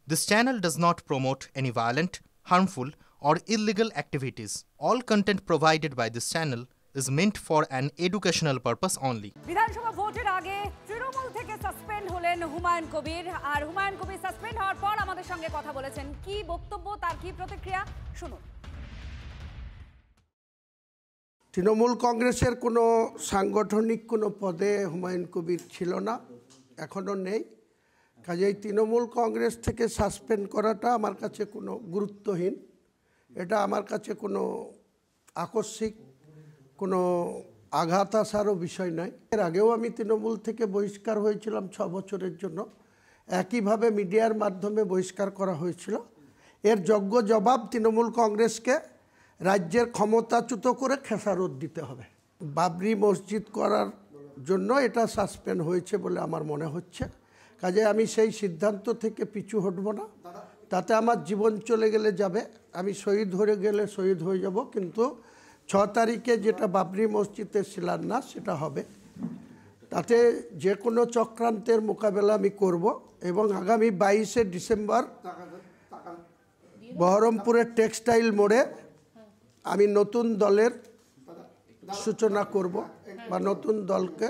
This channel does not promote any violent, harmful, or illegal activities. All content provided by this channel is meant for an educational purpose only. বিধানসভা ভোটের আগে তৃণমূল থেকে suspend হলেন হুমায়ুন কবির, আর Humayun Kabir suspend হওয়ার পর আমাদের সঙ্গে কথা বলেছেন। কি বক্তব্য, তার কি প্রতিক্রিয়া, শুনুন। তৃণমূল কংগ্রেসের কোনো সাংগঠনিক কোনো পদে হুমায়ুন কবির ছিল না, এখনও নেই। কাজেই তৃণমূল কংগ্রেস থেকে সাসপেন্ড করাটা আমার কাছে কোনো গুরুত্বহীন, এটা আমার কাছে কোনো আকস্মিক কোনো আঘাত আসারও বিষয় নয়। এর আগেও আমি তৃণমূল থেকে বহিষ্কার হয়েছিলাম 6 বছরের জন্য, একইভাবে মিডিয়ার মাধ্যমে বহিষ্কার করা হয়েছিল। এর যোগ্য জবাব তৃণমূল কংগ্রেসকে রাজ্যের ক্ষমতাচ্যুত করে খেসারত দিতে হবে। বাবরি মসজিদ করার জন্য এটা সাসপেন্ড হয়েছে বলে আমার মনে হচ্ছে। কাজে আমি সেই সিদ্ধান্ত থেকে পিছু হটব না, তাতে আমার জীবন চলে গেলে যাবে, আমি শহীদ হয়ে গেলে শহীদ হয়ে যাব, কিন্তু 6 তারিখে যেটা বাবরি মসজিদের শিলান্যাস সেটা হবে, তাতে যে কোনো চক্রান্তের মোকাবেলা আমি করব। এবং আগামী 22শে ডিসেম্বর বহরমপুরের টেক্সটাইল মোড়ে আমি নতুন দলের সূচনা করব বা নতুন দলকে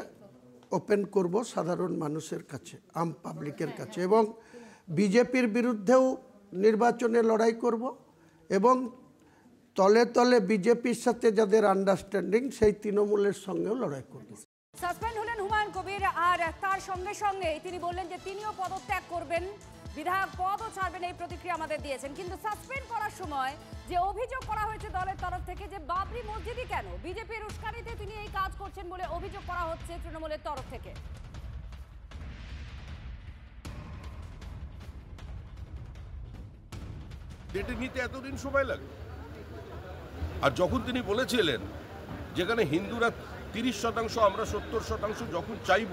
ওপেন করব সাধারণ মানুষের কাছে, আম পাবলিকের কাছে, এবং বিজেপির বিরুদ্ধেও নির্বাচনে লড়াই করব এবং তলে তলে বিজেপির সাথে যাদের আন্ডারস্ট্যান্ডিং সেই তৃণমূলের সঙ্গেও লড়াই করব। সাসপেন্ড হলেন হুমায়ুন কবির, আর তার সঙ্গে সঙ্গে তিনি বললেন যে তিনিও পদত্যাগ করবেন, বিধায়ক পদও ছাড়বেন, এই প্রতিক্রিয়া আমাদের দিয়েছেন। কিন্তু সাসপেন্ড করার সময় যে অভিযোগ করা হয়েছে দলের তরফ থেকে যে বাবরি মসজিদই কেন, বিজেপির উস্কানিতে তিনি এই কাজ করছেন বলে অভিযোগ করা হচ্ছে তৃণমূলের তরফ থেকে। ডেটে নিতে এতদিন সময় লাগে। আর যখন তিনি বলেছিলেন যেখানে হিন্দুরা 30% আমরা 70% যখন চাইব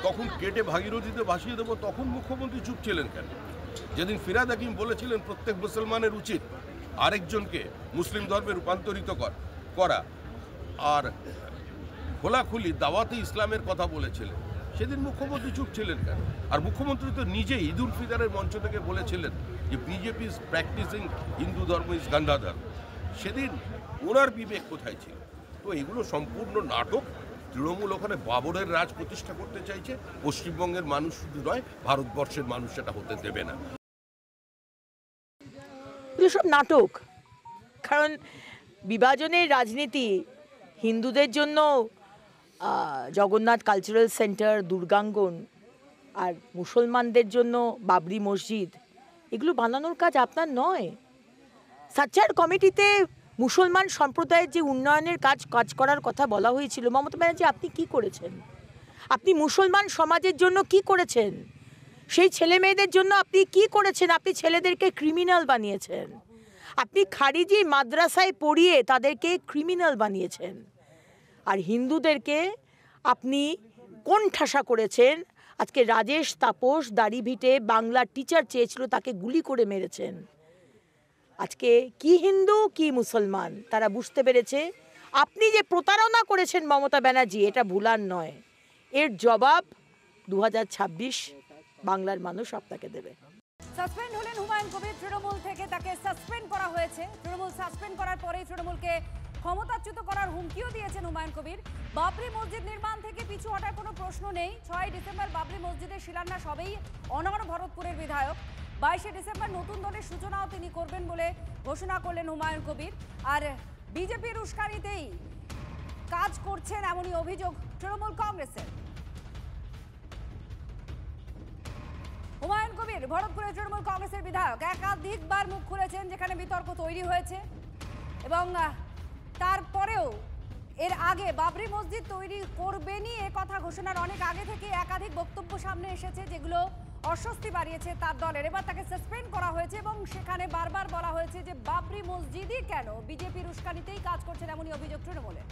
তখন কেটে ভাগীরথীতে ভাসিয়ে দেবো, তখন মুখ্যমন্ত্রী চুপ ছিলেন কেন? যেদিন ফিরাদ হাকিম বলেছিলেন প্রত্যেক মুসলমানের উচিত আরেকজনকে মুসলিম ধর্মে রূপান্তরিত করা আর খোলাখুলি দাওয়াতে ইসলামের কথা বলেছিলেন, সেদিন মুখ্যমন্ত্রী চুপ ছিলেন কেন? আর মুখ্যমন্ত্রী তো নিজে ঈদ উল ফিতরের মঞ্চ থেকে বলেছিলেন যে বিজেপি ইজ প্র্যাকটিসিং হিন্দু ধর্ম ইজ গান্ধাধর্ম। সেদিন ওনার বিবেক কোথায় ছিল? তো এগুলো সম্পূর্ণ নাটক। তৃণমূল ওখানে বাবরের রাজ প্রতিষ্ঠা করতে চাইছে। পশ্চিমবঙ্গের মানুষ শুধু নয়, ভারতবর্ষের মানুষ সেটা হতে দেবে না। সব নাটক, কারণ বিভাজনের রাজনীতি হিন্দুদের জন্য জগন্নাথ কালচারাল সেন্টার, দুর্গাঙ্গন, আর মুসলমানদের জন্য বাবরি মসজিদ, এগুলো বানানোর কাজ আপনার নয়। সাচ্চার কমিটিতে মুসলমান সম্প্রদায়ের যে উন্নয়নের কাজ করার কথা বলা হয়েছিল, মমতা ব্যানার্জি আপনি কি করেছেন? আপনি মুসলমান সমাজের জন্য কি করেছেন? সেই ছেলে মেয়েদের জন্য আপনি কি করেছেন? আপনি ছেলেদেরকে ক্রিমিনাল বানিয়েছেন, আপনি খারিজি মাদ্রাসায় পড়িয়ে তাদেরকে ক্রিমিনাল বানিয়েছেন, আর হিন্দুদেরকে আপনি কোন ঠাসা করেছেন। আজকে রাজেশ তাপস দাড়িভিটে বাংলা টিচার চেয়েছিল, তাকে গুলি করে মেরেছেন। আজকে কি হিন্দু কি মুসলমান তারা বুঝতে পেরেছে। আপনি যে প্রতারণা করেছেন মমতা ব্যানার্জি, এটা ভুলার নয়। এর জবাব 2026 বাংলার মানুষ আপনাকে দেবে। সাসপেন্ড হলেন হুমায়ুন কবির, তৃণমূল থেকে তাকে সাসপেন্ড করা হয়েছে। তৃণমূল সাসপেন্ড করার পরেই তৃণমূলকে ক্ষমতাচ্যুত করার হুমকিও দিয়েছেন হুমায়ুন কবির। বাবরি মসজিদ নির্মাণ থেকে পিছু হটার কোনো প্রশ্ন নেই। 6 ডিসেম্বর বাবরি মসজিদের শিলান্যাস হবেই। অনর ভরতপুরের বিধায়ক 22শে ডিসেম্বর নতুন দলের সূচনাও তিনি করবেন বলে ঘোষণা করলেন হুমায়ুন কবির। আর বিজেপির উস্কানিতেই কাজ করছেন এমনই অভিযোগ তৃণমূল কংগ্রেসের। হুমায়ুন কবির ভরতপুরের তৃণমূল কংগ্রেসের বিধায়ক, একাধিকবার মুখ খুলেছেন যেখানে বিতর্ক তৈরি হয়েছে, এবং তারপরেও এর আগে বাবরি মসজিদ তৈরি করবেনই এ কথা ঘোষণার অনেক আগে থেকে একাধিক বক্তব্য সামনে এসেছে যেগুলো অস্বস্তি বাড়িয়েছে তার দলের। এবার তাকে সাসপেন্ড করা হয়েছে এবং সেখানে বারবার বলা হয়েছে যে বাবরি মসজিদই কেন, বিজেপির উস্কানিতেই কাজ করছেন এমনই অভিযোগ তৃণমূলের।